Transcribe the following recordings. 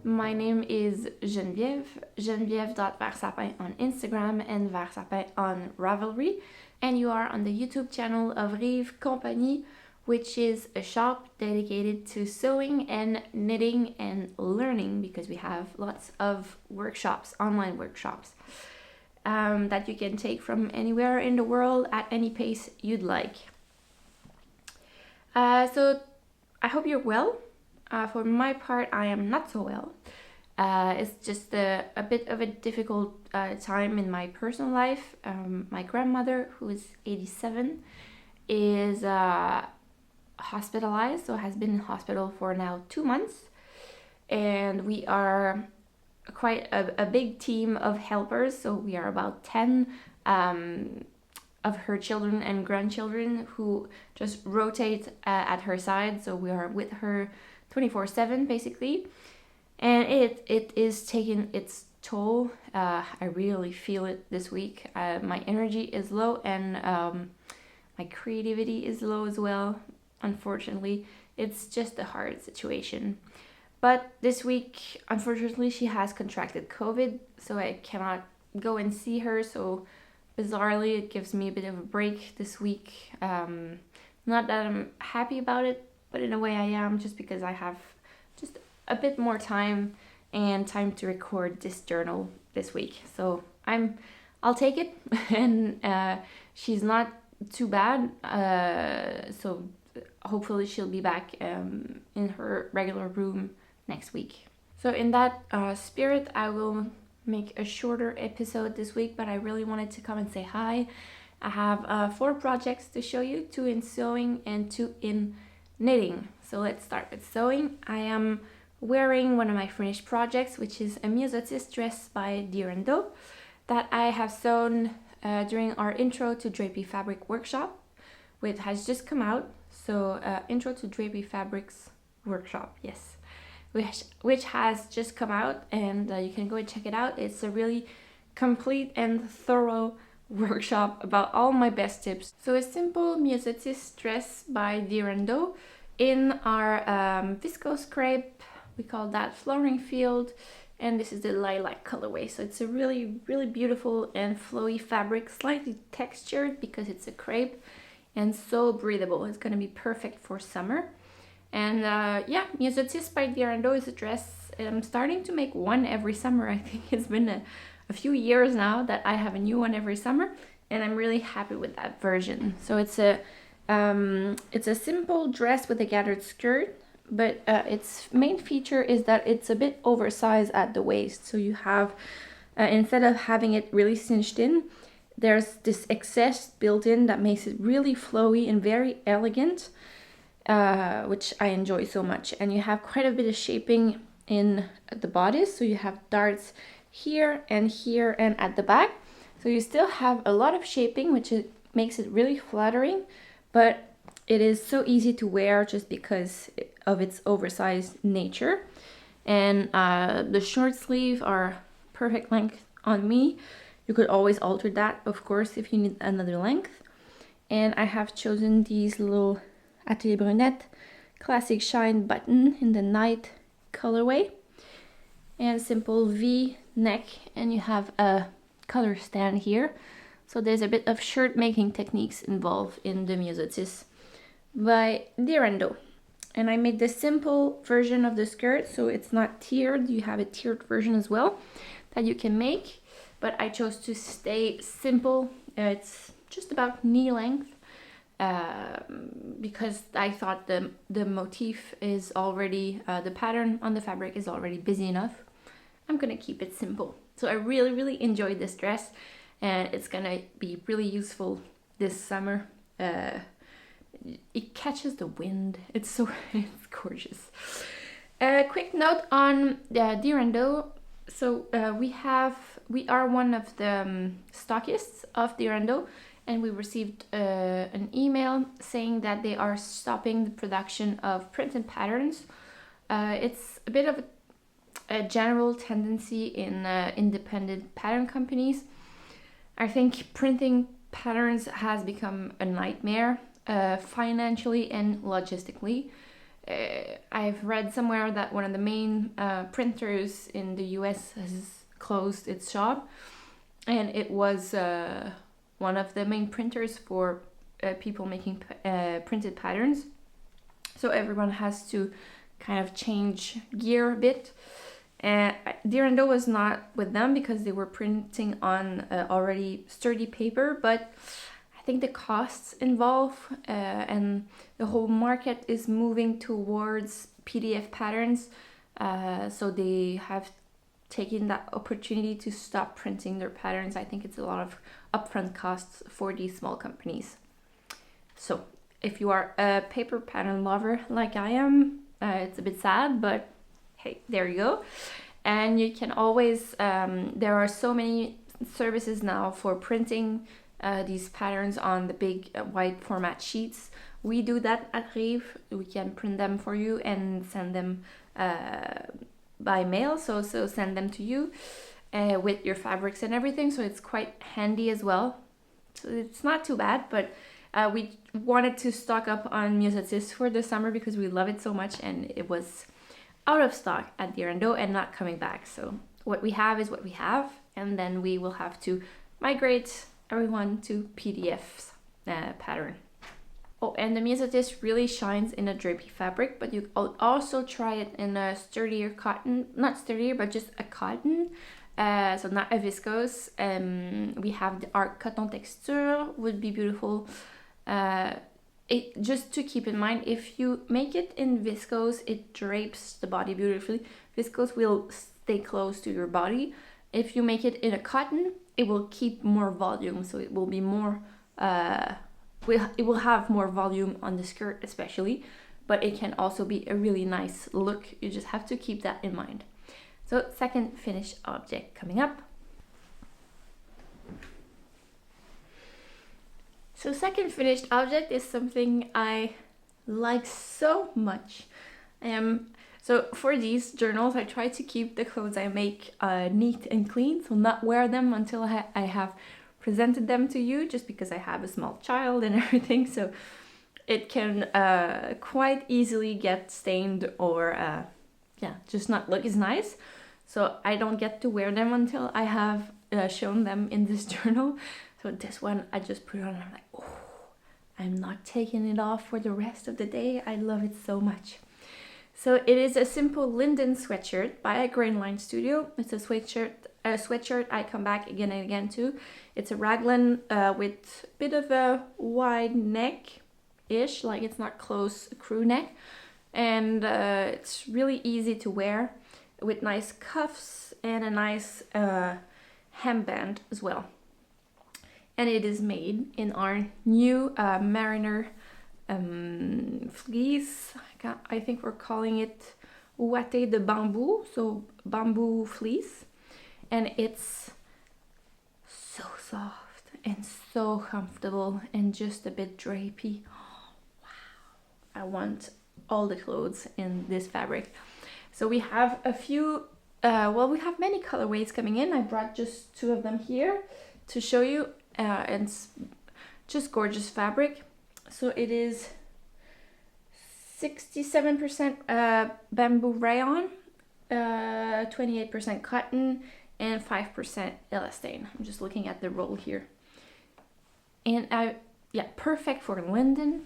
My name is Geneviève, Geneviève.versapin on Instagram and Versapin on Ravelry. And you are on the YouTube channel of Rives Compagnie, which is a shop dedicated to sewing and knitting and learning, because we have lots of workshops, online workshops, that you can take from anywhere in the world at any pace you'd like. So I hope you're well. For my part, I am not so well. It's just a bit of a difficult time in my personal life. My grandmother, who is 87, is hospitalized, so has been in hospital for now 2 months. And we are quite a big team of helpers, so we are about 10 of her children and grandchildren who just rotate at her side. So we are with her 24/7 basically, and it is taking its toll. I really feel it this week. My energy is low, and my creativity is low as well. Unfortunately, it's just a hard situation. But this week, unfortunately, she has contracted COVID, so I cannot go and see her. So bizarrely, it gives me a bit of a break this week. Not that I'm happy about it, but in a way I am, just because I have just a bit more time and time to record this journal this week. So I'll take it, and she's not too bad. So hopefully she'll be back in her regular room next week. So in that spirit, I will make a shorter episode this week, but I really wanted to come and say hi. I have 4 projects to show you, 2 in sewing and 2 in knitting. So let's start with sewing. I am wearing one of my finished projects, which is a myosotis dress by Dirando that I have sewn during our Intro to Drapey Fabric workshop, which has just come out. So Intro to Drapey Fabrics workshop, yes, which has just come out, and you can go and check it out. It's a really complete and thorough workshop about all my best tips. So a simple myosotis dress by Dirando in our viscose crepe. We call that Flooring Field, and this is the lilac colorway. So it's a really, really beautiful and flowy fabric, slightly textured because it's a crepe, and so breathable. It's going to be perfect for summer. And myosotis by Dirando is a dress I'm starting to make one every summer. I think it's been a few years now that I have a new one every summer, and I'm really happy with that version. So it's a simple dress with a gathered skirt, but its main feature is that it's a bit oversized at the waist. So you have, instead of having it really cinched in, there's this excess built in that makes it really flowy and very elegant, which I enjoy so much. And you have quite a bit of shaping in the bodice, so you have darts here and at the back. So you still have a lot of shaping, which makes it really flattering, but it is so easy to wear just because of its oversized nature. And the short sleeve are perfect length on me. You could always alter that, of course, if you need another length. And I have chosen these little Atelier Brunette classic shine button in the night colorway, and simple V neck, and you have a color stand here. So there's a bit of shirt making techniques involved in the myosotis by Dirando. And I made the simple version of the skirt, so it's not tiered. You have a tiered version as well that you can make, but I chose to stay simple. It's just about knee length, because I thought the motif is already, the pattern on the fabric is already busy enough. I'm gonna keep it simple. So I really, really enjoyed this dress, and it's gonna be really useful this summer. It catches the wind. It's gorgeous. Quick note on Dirando. So we are one of the stockists of Dirando, and we received an email saying that they are stopping the production of printed patterns. It's a bit of a general tendency in independent pattern companies. I think printing patterns has become a nightmare, financially and logistically. I've read somewhere that one of the main printers in the US has closed its shop, and it was one of the main printers for people making printed patterns. So everyone has to kind of change gear a bit. And Dirando was not with them because they were printing on already sturdy paper, but I think the costs involved and the whole market is moving towards PDF patterns. So they have taken that opportunity to stop printing their patterns. I think it's a lot of upfront costs for these small companies. So if you are a paper pattern lover like I am, it's a bit sad, but hey, there you go. And you can always, there are so many services now for printing these patterns on the big wide format sheets. We do that at Rives. We can print them for you and send them by mail, so send them to you with your fabrics and everything, so it's quite handy as well. So it's not too bad, but we wanted to stock up on myosotis for the summer because we love it so much, and it was out of stock at Dirando and not coming back. So what we have is what we have, and then we will have to migrate everyone to PDF's pattern. Oh, and the myosotis really shines in a drapey fabric, but you also try it in a sturdier cotton, not sturdier, but just a cotton, so not a viscose. We have our coton texture, would be beautiful. It just to keep in mind, if you make it in viscose, it drapes the body beautifully. Viscose will stay close to your body. If you make it in a cotton, it will keep more volume, so it will be more it will have more volume on the skirt especially, but it can also be a really nice look. You just have to keep that in mind. So second finished object coming up. So second finished object is something I like so much. So for these journals, I try to keep the clothes I make neat and clean, so not wear them until I have presented them to you, just because I have a small child and everything, so it can quite easily get stained or just not look as nice. So I don't get to wear them until I have shown them in this journal. So this one I just put it on and I'm like, oh, I'm not taking it off for the rest of the day. I love it so much. So it is a simple linden sweatshirt by a Grain Line Studio. It's a sweatshirt I come back again and again to. It's a raglan with a bit of a wide neck-ish, like it's not close crew neck. And it's really easy to wear with nice cuffs and a nice hemband as well. And it is made in our new Mariner fleece. I think we're calling it ouaté de bamboo, so bamboo fleece. And it's so soft and so comfortable and just a bit drapey. Oh, wow. I want all the clothes in this fabric. So we have a few, we have many colorways coming in. I brought just 2 of them here to show you. And it's just gorgeous fabric. So it is 67% bamboo rayon, 28% cotton, and 5% elastane. I'm just looking at the roll here. And perfect for linden.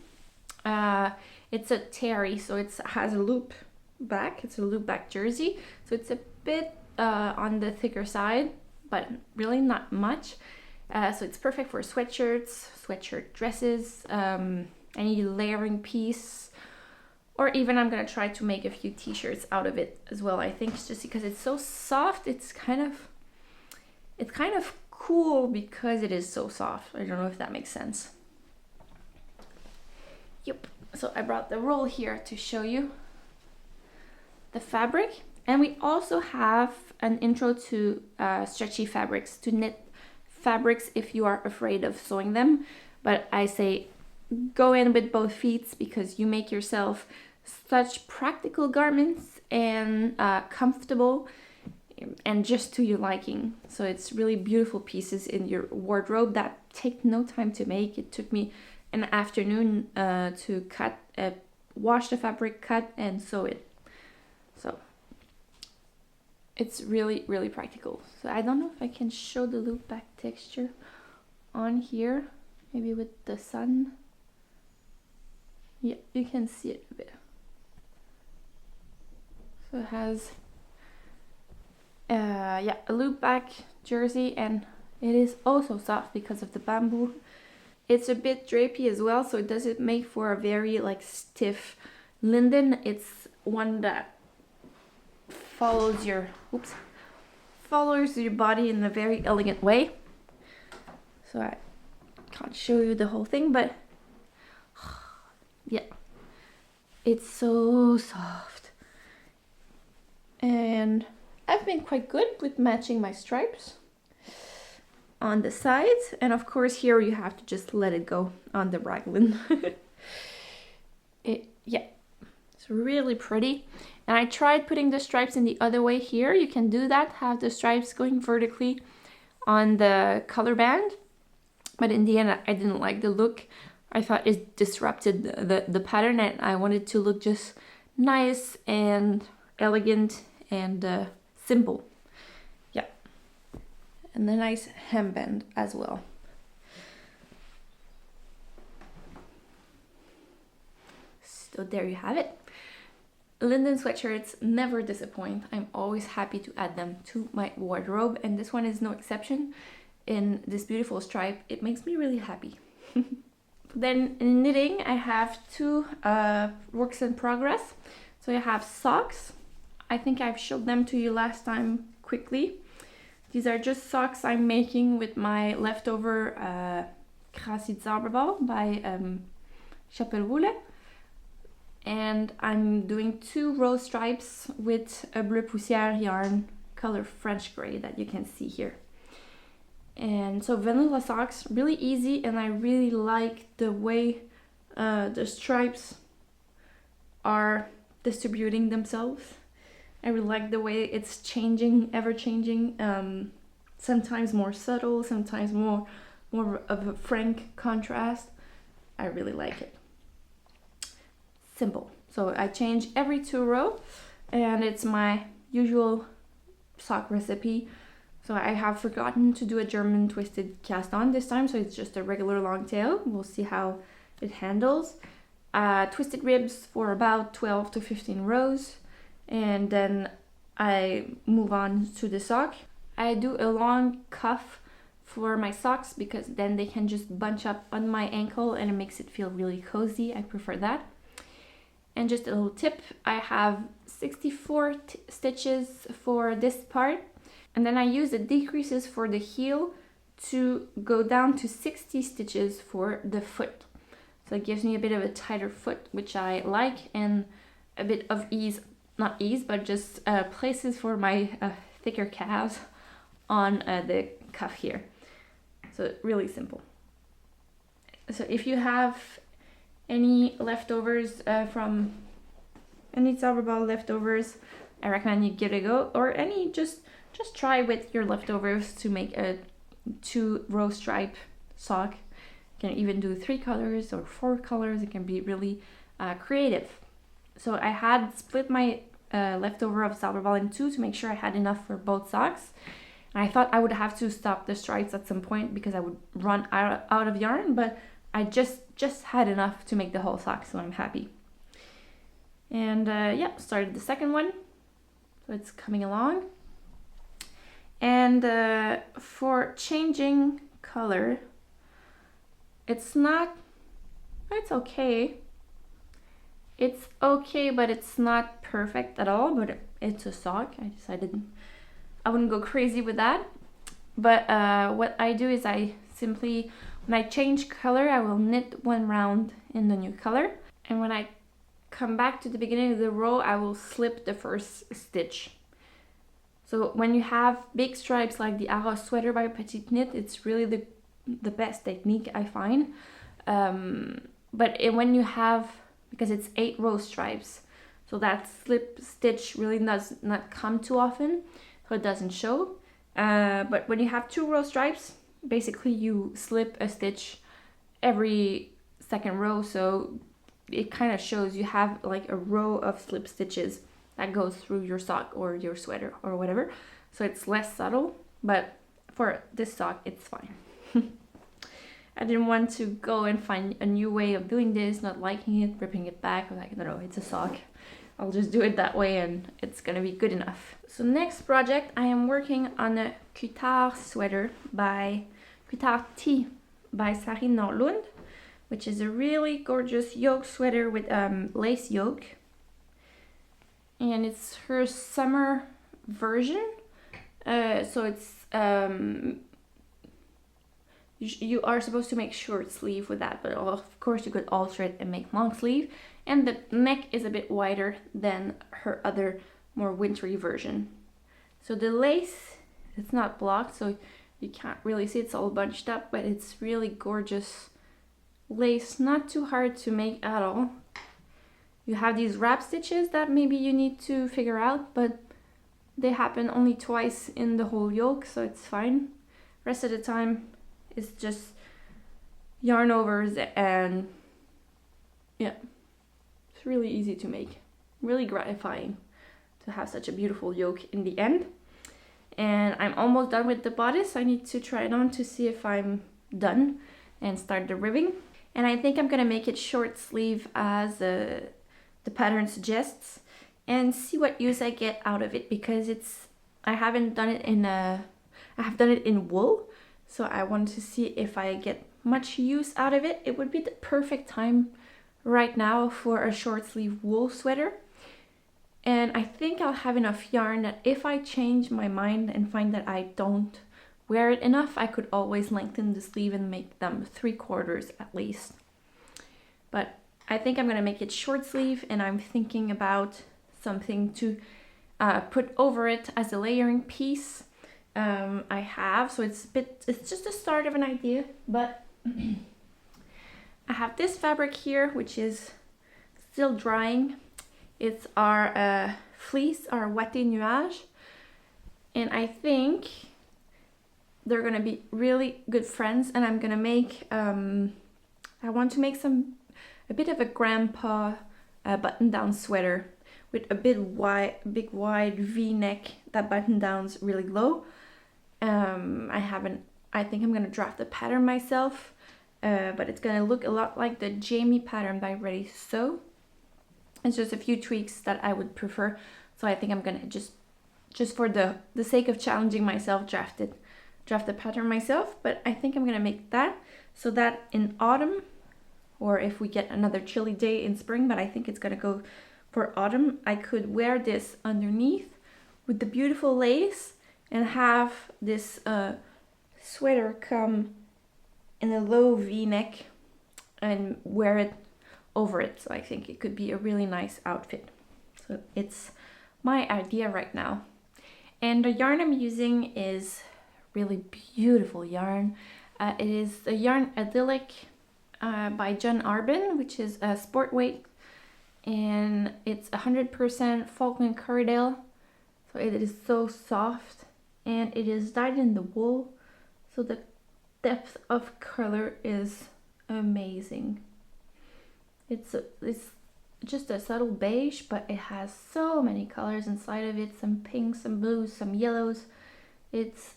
It's a terry, so it has a loop back. It's a loop back jersey, so it's a bit on the thicker side, but really not much. So it's perfect for sweatshirts, sweatshirt dresses, any layering piece, or even I'm gonna try to make a few t-shirts out of it as well. I think it's just because it's so soft, it's kind of cool because it is so soft. I don't know if that makes sense. Yep. So I brought the roll here to show you the fabric, and we also have an intro to stretchy fabrics, to knit fabrics if you are afraid of sewing them. But I say go in with both feet because you make yourself such practical garments and comfortable and just to your liking. So it's really beautiful pieces in your wardrobe that take no time to make. It took me an afternoon to cut a wash the fabric, cut, and sew it. So it's really, really practical. So I don't know if I can show the loop back texture on here, maybe with the sun. Yeah, you can see it a bit. So it has yeah, a loop back jersey, and it is also soft because of the bamboo. It's a bit drapey as well, so it doesn't make for a very like stiff linden. It's one that follows your body in a very elegant way. So I can't show you the whole thing, but yeah, it's so soft. And I've been quite good with matching my stripes on the sides, and of course here you have to just let it go on the raglan. Yeah, it's really pretty. And I tried putting the stripes in the other way here. You can do that, have the stripes going vertically on the color band, but in the end I didn't like the look. I thought it disrupted the pattern, and I wanted to look just nice and elegant and simple. Yeah, and a nice hemband as well. So there you have it. Linden sweatshirts never disappoint. I'm always happy to add them to my wardrobe, and this one is no exception. In this beautiful stripe, it makes me really happy. Then in knitting, I have two works in progress. So I have socks. I think I've showed them to you last time quickly. These are just socks I'm making with my leftover Krasi Zauberball by Chapelroule. And I'm doing 2 rose stripes with a Bleu Poussière yarn color French gray that you can see here. And so vanilla socks, really easy, and I really like the way the stripes are distributing themselves. I really like the way it's changing, ever changing, sometimes more subtle, sometimes more of a frank contrast. I really like it. Simple. So I change every 2 rows, and it's my usual sock recipe. So I have forgotten to do a German twisted cast on this time, so it's just a regular long tail. We'll see how it handles. Twisted ribs for about 12 to 15 rows, and then I move on to the sock. I do a long cuff for my socks because then they can just bunch up on my ankle and it makes it feel really cozy. I prefer that. And just a little tip, I have 64 stitches for this part, and then I use the decreases for the heel to go down to 60 stitches for the foot. So it gives me a bit of a tighter foot, which I like, and a bit of ease, not ease, but just places for my thicker calves on the cuff here. So really simple. So if you have any leftovers from any Zauberball leftovers, I recommend you give it a go, or any just try with your leftovers to make a 2 row stripe sock. You can even do 3 colors or 4 colors. It can be really creative. So I had split my leftover of Zauberball in 2 to make sure I had enough for both socks. And I thought I would have to stop the stripes at some point because I would run out of yarn, but I just had enough to make the whole sock, so I'm happy. And yeah, started the second one, so it's coming along. And for changing color, it's okay. It's okay, but it's not perfect at all, but it's a sock. I decided I wouldn't go crazy with that. But what I do is I simply, when I change color, I will knit 1 round in the new color. And when I come back to the beginning of the row, I will slip the first stitch. So when you have big stripes like the Aros sweater by Petite Knit, it's really the best technique I find. But when you have, because it's 8 row stripes, so that slip stitch really does not come too often, so it doesn't show. But when you have 2 row stripes, basically you slip a stitch every second row, so it kind of shows you have like a row of slip stitches that goes through your sock or your sweater or whatever. So it's less subtle, but for this sock, it's fine. I didn't want to go and find a new way of doing this, not liking it, ripping it back. I'm like, no, it's a sock. I'll just do it that way and it's gonna be good enough. So next project, I am working on a Kotar sweater by Kotar Tee by Sari Norlund, which is a really gorgeous yoke sweater with lace yoke. And it's her summer version. So it's you are supposed to make short sleeve with that, but of course you could alter it and make long sleeve. And the neck is a bit wider than her other more wintry version. So the lace, it's not blocked, so you can't really see, it's all bunched up, but it's really gorgeous lace, not too hard to make at all. You have these wrap stitches that maybe you need to figure out, but they happen only twice in the whole yoke, so it's fine. Rest of the time it's just yarn overs, and yeah, it's really easy to make. Really gratifying to have such a beautiful yoke in the end. And I'm almost done with the bodice. I need to try it on to see if I'm done and start the ribbing. And I think I'm gonna make it short sleeve as the pattern suggests, and see what use I get out of it, because I haven't done it in I have done it in wool, so I want to see if I get much use out of it. It would be the perfect time right now for a short sleeve wool sweater. And I think I'll have enough yarn that if I change my mind and find that I don't wear it enough, I could always lengthen the sleeve and make them 3/4 at least. But I think I'm gonna make it short sleeve, and I'm thinking about something to put over it as a layering piece. I have, so it's just the start of an idea, but I have this fabric here, which is still drying. It's our fleece, our Ouaté Nuage, and I think they're gonna be really good friends. And I'm gonna make I want to make a bit of a grandpa button-down sweater with a big wide V-neck that button downs really low. I think I'm gonna draft the pattern myself, but it's gonna look a lot like the Jamie pattern by Ready Sew. It's just a few tweaks that I would prefer, so I think I'm gonna just for the sake of challenging myself, draft the pattern myself. But I think I'm gonna make that, so that in autumn, or if we get another chilly day in spring, but I think it's gonna go for autumn, I could wear this underneath with the beautiful lace and have this sweater come in a low V-neck and wear it over it. So I think it could be a really nice outfit. So it's my idea right now. And the yarn I'm using is really beautiful yarn. It is the yarn Idyllic by John Arbin, which is a sport weight, and it's 100% Falkland Corriedale. So it is so soft, and it is dyed in the wool, so the depth of color is amazing. It's just a subtle beige, but it has so many colors inside of it, some pinks, some blues, some yellows. It's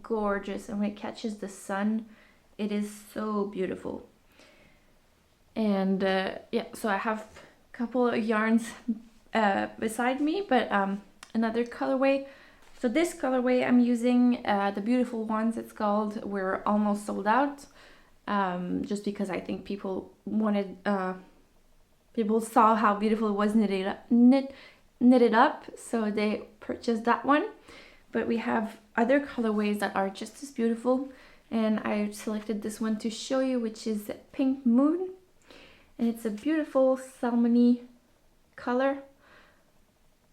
gorgeous, and when it catches the sun, it is so beautiful. And yeah, so I have a couple of yarns beside me, but another colorway. So this colorway I'm using, the beautiful ones, it's called We're Almost Sold Out, just because I think people saw how beautiful it was knitted up, so they purchased that one. But we have other colorways that are just as beautiful, and I selected this one to show you, which is Pink Moon, and it's a beautiful salmony color.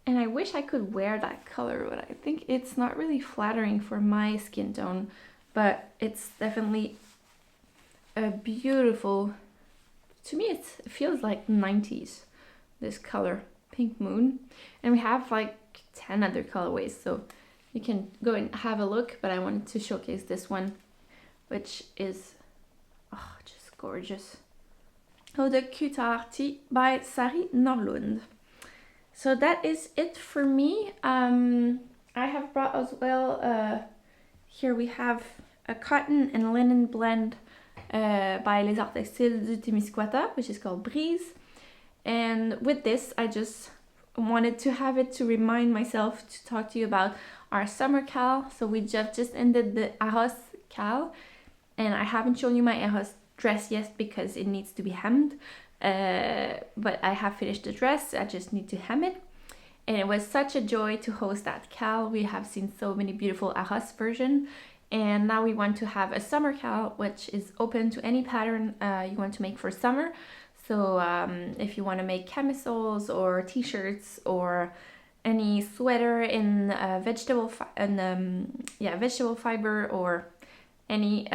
And I wish I could wear that color, but I think it's not really flattering for my skin tone. But it's definitely a beautiful, to me it feels like 90s, this color, Pink Moon. And we have like 10 other colorways, so you can go and have a look, but I wanted to showcase this one, which is just gorgeous. of the Kotar tea by Sari Norlund. So that is it for me. I have brought as well, here we have a cotton and linen blend by Les Arts Textiles du Témiscouata, which is called Rives. And with this, I just wanted to have it to remind myself to talk to you about our summer cal. So we just ended the Arros cal, and I haven't shown you my Arros dress yet because it needs to be hemmed. But I have finished the dress, I just need to hem it. And it was such a joy to host that cal. We have seen so many beautiful Arros version. And now we want to have a summer cal, which is open to any pattern you want to make for summer. So if you want to make camisoles or t-shirts or any sweater in vegetable fiber, or any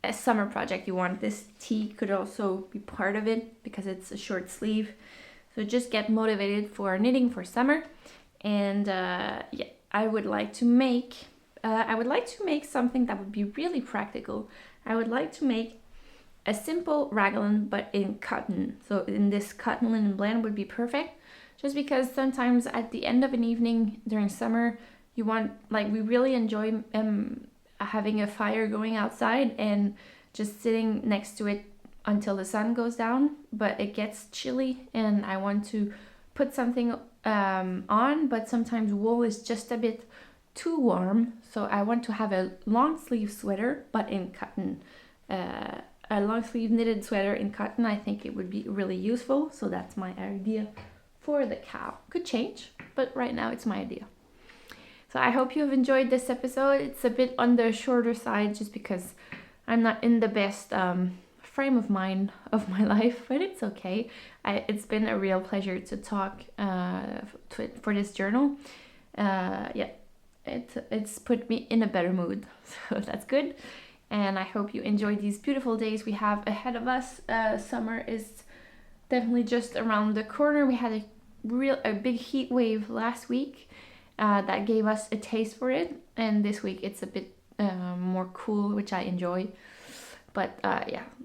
a summer project you want, this tee could also be part of it because it's a short sleeve. So just get motivated for knitting for summer. And I would like to make something that would be really practical. I would like to make a simple raglan but in cotton. So in this cotton linen blend would be perfect, just because sometimes at the end of an evening during summer you want, we really enjoy having a fire going outside and just sitting next to it until the sun goes down, but it gets chilly and I want to put something on, but sometimes wool is just a bit too warm, so I want to have a long sleeve sweater but in cotton. A long sleeve knitted sweater in cotton, I think it would be really useful. So that's my idea for the cow. Could change, but right now it's my idea. So I hope you have enjoyed this episode. It's a bit on the shorter side just because I'm not in the best frame of mind of my life, but it's okay. It's been a real pleasure to talk for this journal. It's put me in a better mood, so that's good. And I hope you enjoy these beautiful days we have ahead of us. Summer is definitely just around the corner. We had a big heat wave last week that gave us a taste for it, and this week it's a bit more cool, which I enjoy. But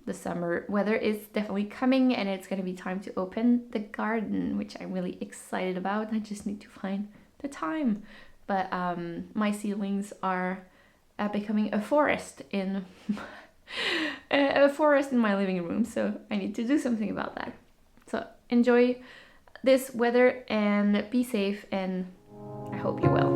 the summer weather is definitely coming, and it's gonna be time to open the garden, which I'm really excited about. I just need to find the time. But my seedlings are becoming a forest in my living room, so I need to do something about that. So enjoy this weather and be safe, and I hope you will.